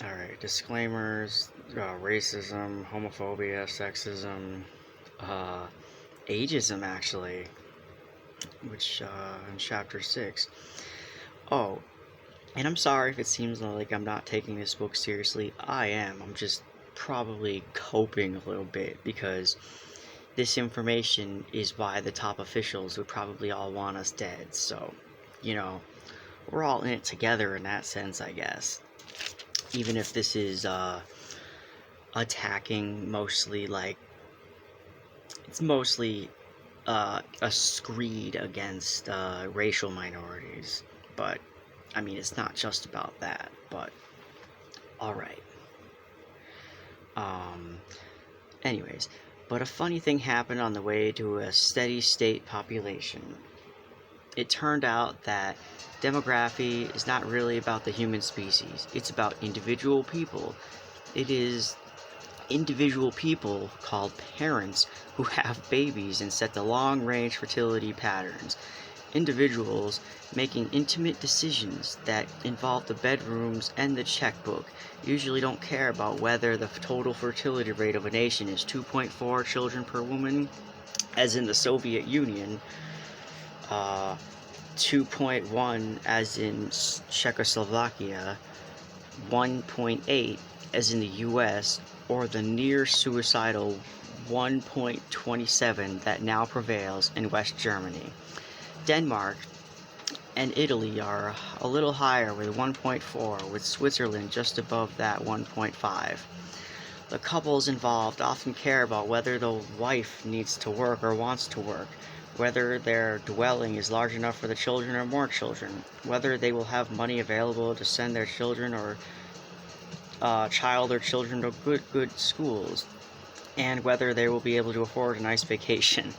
Alright, disclaimers, racism, homophobia, sexism, uh, ageism actually, which, in chapter 6. Oh, and I'm sorry if it seems like I'm not taking this book seriously. I am. I'm just probably coping a little bit because this information is by the top officials who probably all want us dead. So, you know, we're all in it together in that sense, I guess. Even if this is, attacking mostly, like, it's mostly a screed against racial minorities. But, I mean, it's not just about that, but alright. Um, anyways, but a funny thing happened on the way to a steady state population. It turned out that demography is not really about the human species, it's about individual people. It is individual people called parents who have babies and set the long-range fertility patterns. Individuals making intimate decisions that involve the bedrooms and the checkbook usually don't care about whether the total fertility rate of a nation is 2.4 children per woman, as in the Soviet Union, 2.1 as in Czechoslovakia, 1.8 as in the US, or the near suicidal 1.27 that now prevails in West Germany. Denmark and Italy are a little higher with 1.4, with Switzerland just above that 1.5. The couples involved often care about whether the wife needs to work or wants to work, whether their dwelling is large enough for the children or more children, whether they will have money available to send their children or child or children to good schools, and whether they will be able to afford a nice vacation.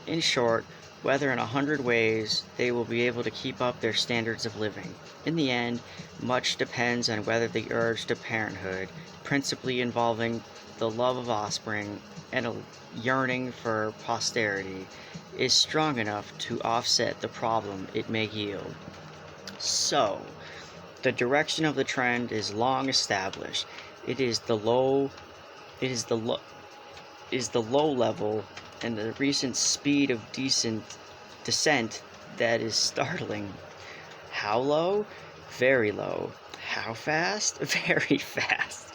In short, whether in 100 ways they will be able to keep up their standards of living. In the end, much depends on whether the urge to parenthood, principally involving the love of offspring and a yearning for posterity, is strong enough to offset the problem it may yield. So, the direction of the trend is long established. It is the low level and the recent speed of descent that is startling. How low? Very low. How fast? Very fast.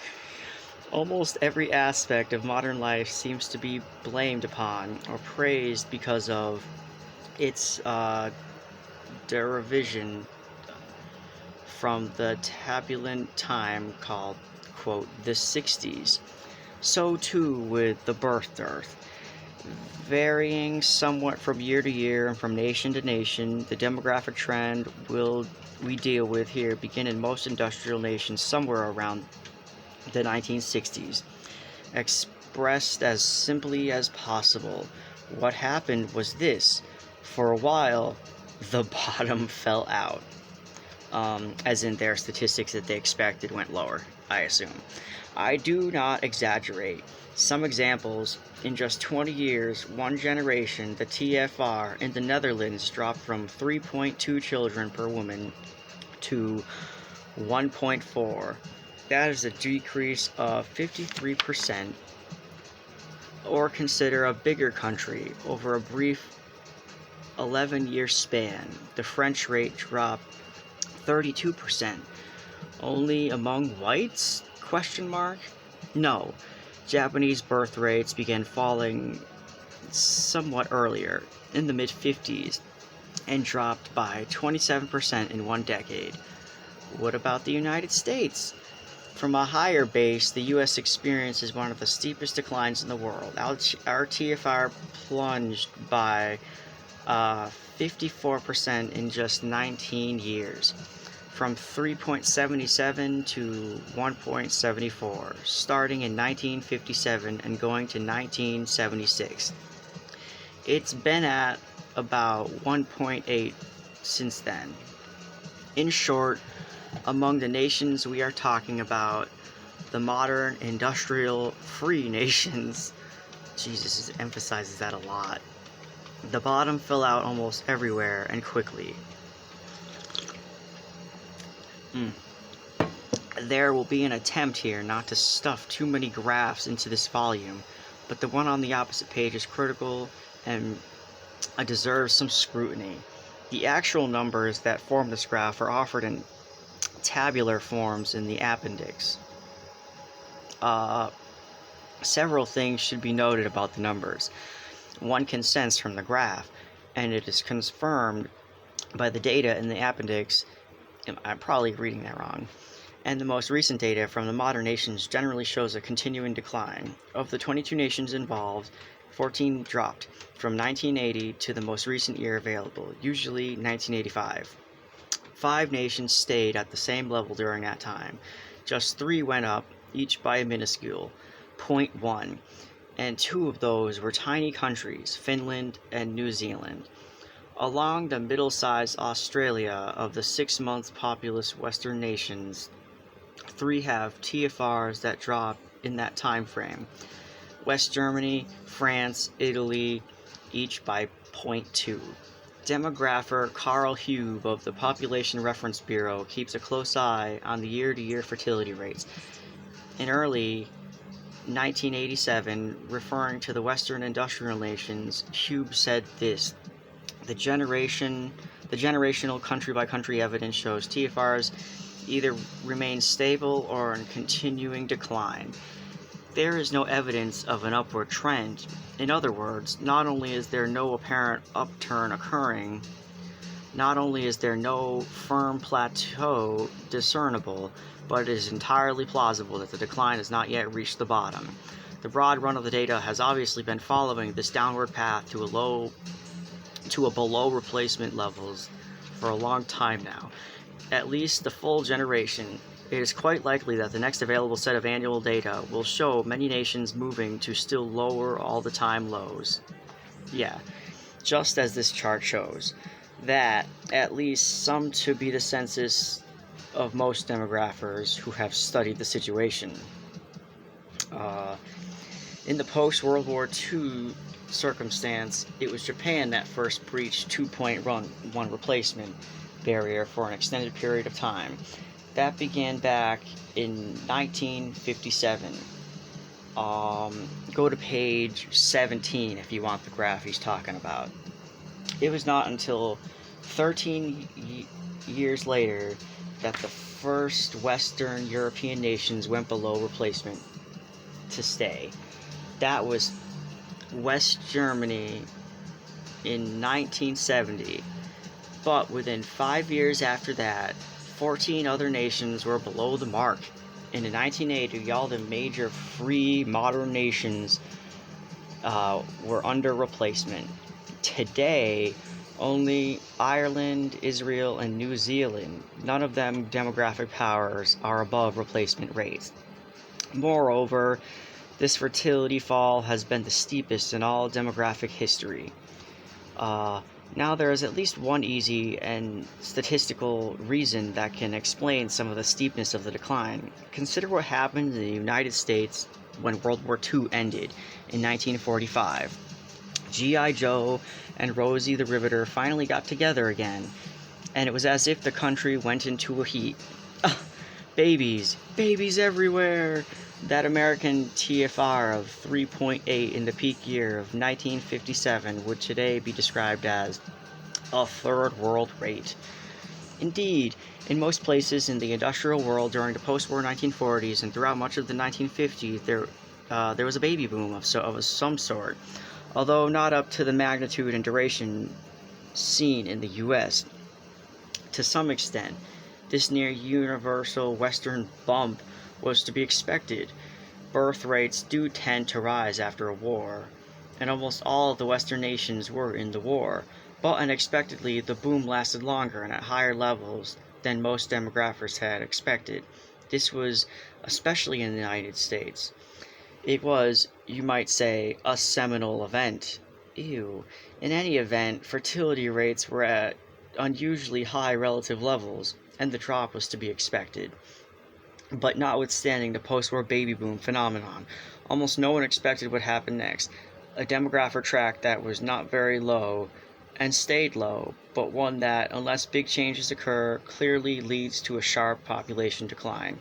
Almost every aspect of modern life seems to be blamed upon or praised because of its derivation from the turbulent time called, quote, the 60s. So too with the birth dearth. Varying somewhat from year to year and from nation to nation, the demographic trend we deal with here begin in most industrial nations somewhere around the 1960s. Expressed as simply as possible, what happened was this: for a while, the bottom fell out. As in their statistics that they expected went lower, I assume. I do not exaggerate. Some examples: in just 20 years, one generation, the TFR in the Netherlands dropped from 3.2 children per woman to 1.4. That is a decrease of 53%. Or consider a bigger country. Over a brief 11-year span, the French rate dropped 32%. Only among whites? Question mark? No. Japanese birth rates began falling somewhat earlier, in the mid-50s, and dropped by 27% in one decade. What about the United States? From a higher base, the U.S. experiences one of the steepest declines in the world. Our TFR plunged by 54% in just 19 years, from 3.77 to 1.74, starting in 1957 and going to 1976. It's been at about 1.8 since then. In short, among the nations we are talking about, the modern, industrial, free nations, Jesus emphasizes that a lot, the bottom fell out almost everywhere and quickly. There will be an attempt here not to stuff too many graphs into this volume, but the one on the opposite page is critical and deserves some scrutiny. The actual numbers that form this graph are offered in tabular forms in the appendix. Several things should be noted about the numbers. One can sense from the graph, and it is confirmed by the data in the appendix. I'm probably reading that wrong. And the most recent data from the modern nations generally shows a continuing decline. Of the 22 nations involved, 14 dropped from 1980 to the most recent year available, usually 1985. 5 nations stayed at the same level during that time. Just 3 went up, each by a minuscule 0.1, and 2 of those were tiny countries, Finland and New Zealand. Along the middle-sized Australia of the 6-month populous Western nations, 3 have TFRs that drop in that time frame. West Germany, France, Italy, each by 0.2. Demographer Carl Hube of the Population Reference Bureau keeps a close eye on the year-to-year fertility rates. In early 1987, referring to the Western industrial nations, Hube said this: the generational country-by-country evidence shows TFRs either remain stable or in continuing decline. There is no evidence of an upward trend. In other words, not only is there no apparent upturn occurring, not only is there no firm plateau discernible, but it is entirely plausible that the decline has not yet reached the bottom. The broad run of the data has obviously been following this downward path to a below replacement levels for a long time now. At least the full generation. It is quite likely that the next available set of annual data will show many nations moving to still lower all-the-time lows. Yeah, just as this chart shows. That, at least some to be the census of most demographers who have studied the situation. In the post-World War II circumstance, it was Japan that first breached 2.1 replacement barrier for an extended period of time. That began back in 1957. Go to page 17 if you want the graph he's talking about. It was not until 13 years later that the first Western European nations went below replacement to stay. That was West Germany in 1970. But within 5 years after that, 14 other nations were below the mark. And in 1980, all the major free modern nations were under replacement. Today, only Ireland, Israel, and New Zealand, none of them demographic powers, are above replacement rates. Moreover, this fertility fall has been the steepest in all demographic history. Now there is at least one easy and statistical reason that can explain some of the steepness of the decline. Consider what happened in the United States when World War II ended in 1945. G.I. Joe and Rosie the Riveter finally got together again, and it was as if the country went into a heat. Babies everywhere! That American TFR of 3.8 in the peak year of 1957 would today be described as a third world rate. Indeed, in most places in the industrial world during the post-war 1940s and throughout much of the 1950s, there was a baby boom of some sort, although not up to the magnitude and duration seen in the U.S. To some extent, this near-universal Western bump was to be expected. Birth rates do tend to rise after a war, and almost all of the Western nations were in the war, but unexpectedly the boom lasted longer and at higher levels than most demographers had expected. This was especially in the United States. It was, you might say, a seminal event. In any event, fertility rates were at unusually high relative levels, and the drop was to be expected. But notwithstanding the post-war baby boom phenomenon, almost no one expected what happened next. A demographer track that was not very low and stayed low, but one that, unless big changes occur, clearly leads to a sharp population decline.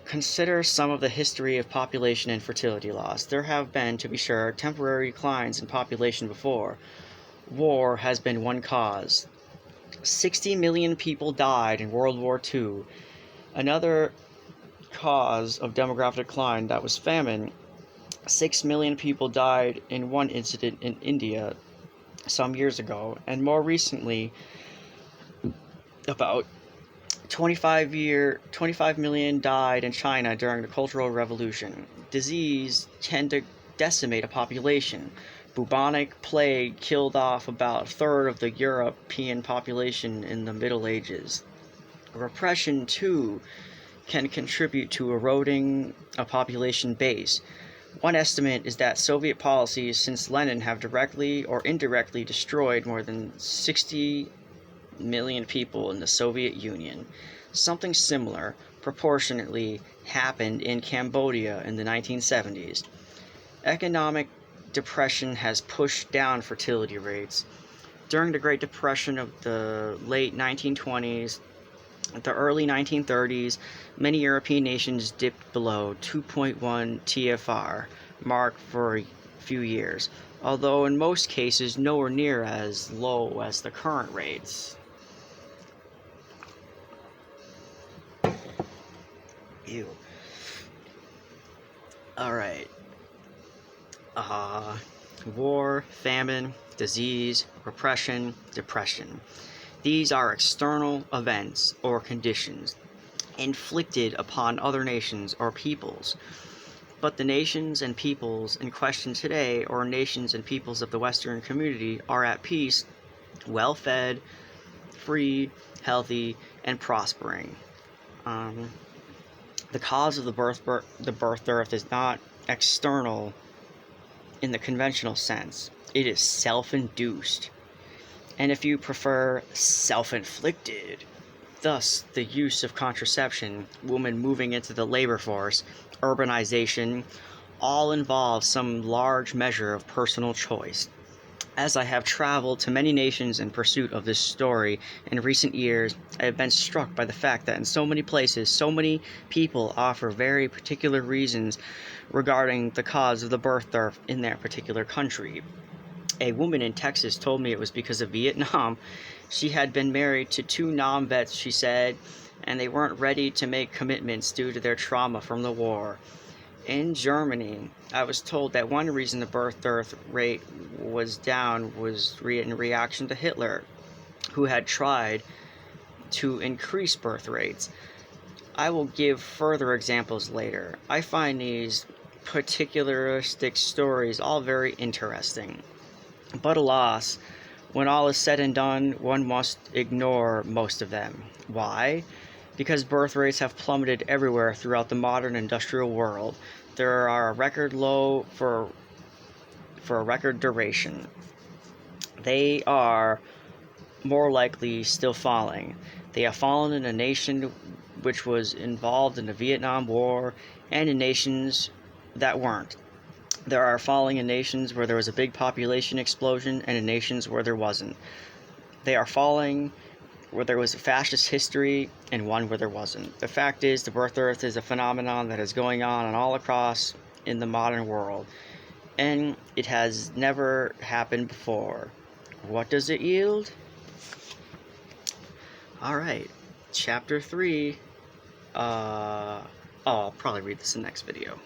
Consider some of the history of population and fertility loss. There have been, to be sure, temporary declines in population before. War has been one cause. 60 million people died in World War II. Another cause of demographic decline, that was famine. 6 million people died in one incident in India some years ago, and more recently, about 25 million died in China during the Cultural Revolution. Disease tend to decimate a population. Bubonic plague killed off about a third of the European population in the Middle Ages. Repression, too, can contribute to eroding a population base. One estimate is that Soviet policies since Lenin have directly or indirectly destroyed more than 60 million people in the Soviet Union. Something similar, proportionately, happened in Cambodia in the 1970s. Economic depression has pushed down fertility rates. During the Great Depression of the late 1920s, the early 1930s, many European nations dipped below 2.1 TFR mark for a few years, although in most cases nowhere near as low as the current rates. Ew. Alright. War, famine, disease, repression, depression. These are external events or conditions inflicted upon other nations or peoples. But the nations and peoples in question today, or nations and peoples of the Western community, are at peace, well-fed, free, healthy, and prospering. The cause of the birth dearth is not external in the conventional sense. It is self-induced, and if you prefer, self-inflicted. Thus, the use of contraception, women moving into the labor force, urbanization, all involve some large measure of personal choice. As I have traveled to many nations in pursuit of this story in recent years, I have been struck by the fact that in so many places, so many people offer very particular reasons regarding the cause of the birth dearth in their particular country. A woman in Texas told me it was because of Vietnam. She had been married to 2 Nam vets, she said, and they weren't ready to make commitments due to their trauma from the war. In Germany, I was told that one reason the birth dearth rate was down was in reaction to Hitler, who had tried to increase birth rates. I will give further examples later. I find these particularistic stories all very interesting. But alas, when all is said and done, one must ignore most of them. Why? Because birth rates have plummeted everywhere throughout the modern industrial world. There are a record low for a record duration. They are more likely still falling. They have fallen in a nation which was involved in the Vietnam War and in nations that weren't. There are falling in nations where there was a big population explosion and in nations where there wasn't. They are falling where there was a fascist history and one where there wasn't. The fact is, the birth dearth is a phenomenon that is going on all across in the modern world, and it has never happened before. What does it yield? Alright, chapter 3. I'll probably read this in the next video.